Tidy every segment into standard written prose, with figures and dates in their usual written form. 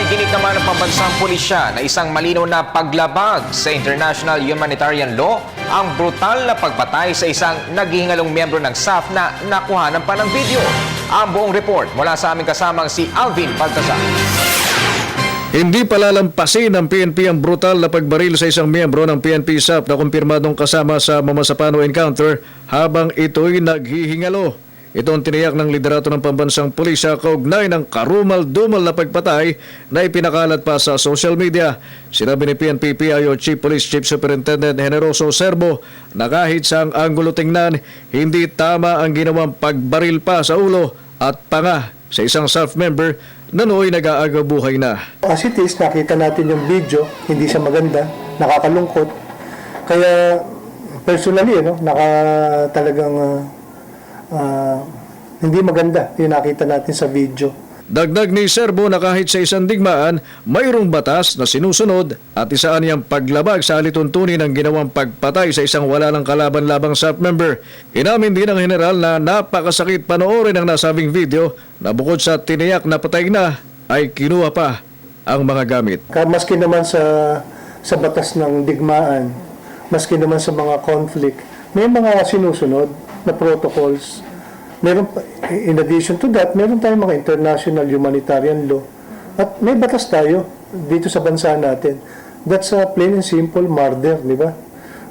Ginigiit naman ng pambansang pulisya na isang malinaw na paglabag sa international humanitarian law ang brutal na pagpatay sa isang naghihingalong miyembro ng SAF na nakuhanan pa ng video. Ang buong report mula sa aming kasamang si Alvin Baltazar. Hindi palalampasin ng PNP ang brutal na pagbaril sa isang miyembro ng PNP SAF na kumpirmadong kasama sa Mamasapano encounter habang ito'y naghihingalo. Ito ang tiniyak ng liderato ng pambansang pulisya kaugnay ng karumal-dumal na pagpatay na ipinakalat pa sa social media. Sinabi ni PNP PIO Chief Police Chief Superintendent Generoso Serbo na kahit sa ang anggulo tingnan, hindi tama ang ginawang pagbaril pa sa ulo at panga sa isang SAF member na nooy nag-aaga buhay na. As it is, nakita natin yung video, hindi siya maganda, nakakalungkot. Kaya personally, talagang hindi maganda yung nakita natin sa video. Dagdag ni Serbo na kahit sa isang digmaan, mayroong batas na sinusunod at isaan niyang paglabag sa alituntunin ng ginawang pagpatay sa isang wala ng kalaban-labang SAF member. Inamin din ng general na napakasakit panoorin ang nasabing video na bukod sa tiniyak na patay na, ay kinuha pa ang mga gamit. Maski naman sa batas ng digmaan, maski naman sa mga conflict, may mga sinusunod na protocols. In addition to that, meron tayong mga international humanitarian law at may batas tayo dito sa bansa natin. That's a plain and simple murder, di ba?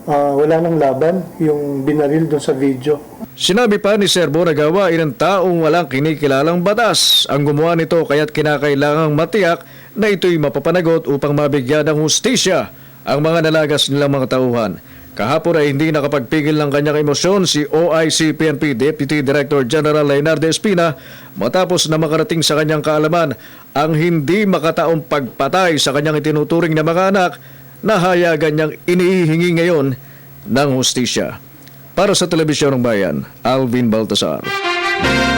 Wala nang laban yung binaril doon sa video. Sinabi pa ni Serbo na gawain ng taong walang kinikilalang batas ang gumawa nito kaya't kinakailangang matiyak na ito'y mapapanagot upang mabigyan ng hustisya ang mga nalagas nilang mga tauhan. Kahapon ay hindi nakapagpigil ng kanyang emosyon si OIC PNP Deputy Director General Leonardo Espina matapos na makarating sa kanyang kaalaman ang hindi makataong pagpatay sa kanyang itinuturing na mga anak na hayagan niyang inihihingi ngayon ng hustisya. Para sa Telebisyon ng Bayan, Alvin Baltazar.